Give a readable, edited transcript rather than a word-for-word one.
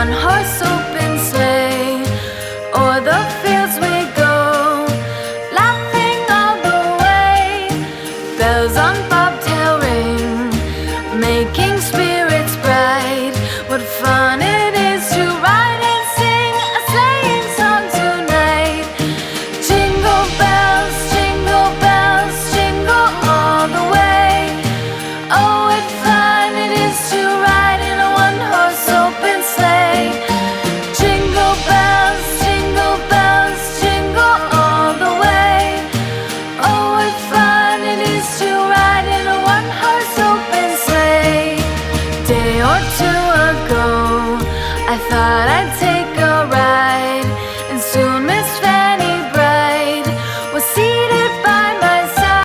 one-horse open sleigh. O'er the fields we go, laughing all the way. Bells on bobtail ring, making spirits bright. What fun it is to ride and sing a sleighing song tonight. Jingle bells, jingle all the way. Oh, what fun it is to ride in a one-horse open sleigh. Jingle bells, jingle all the way. Oh, what fun it is to ride in a one-horse open sleigh. Day or two ago, I thought I'd take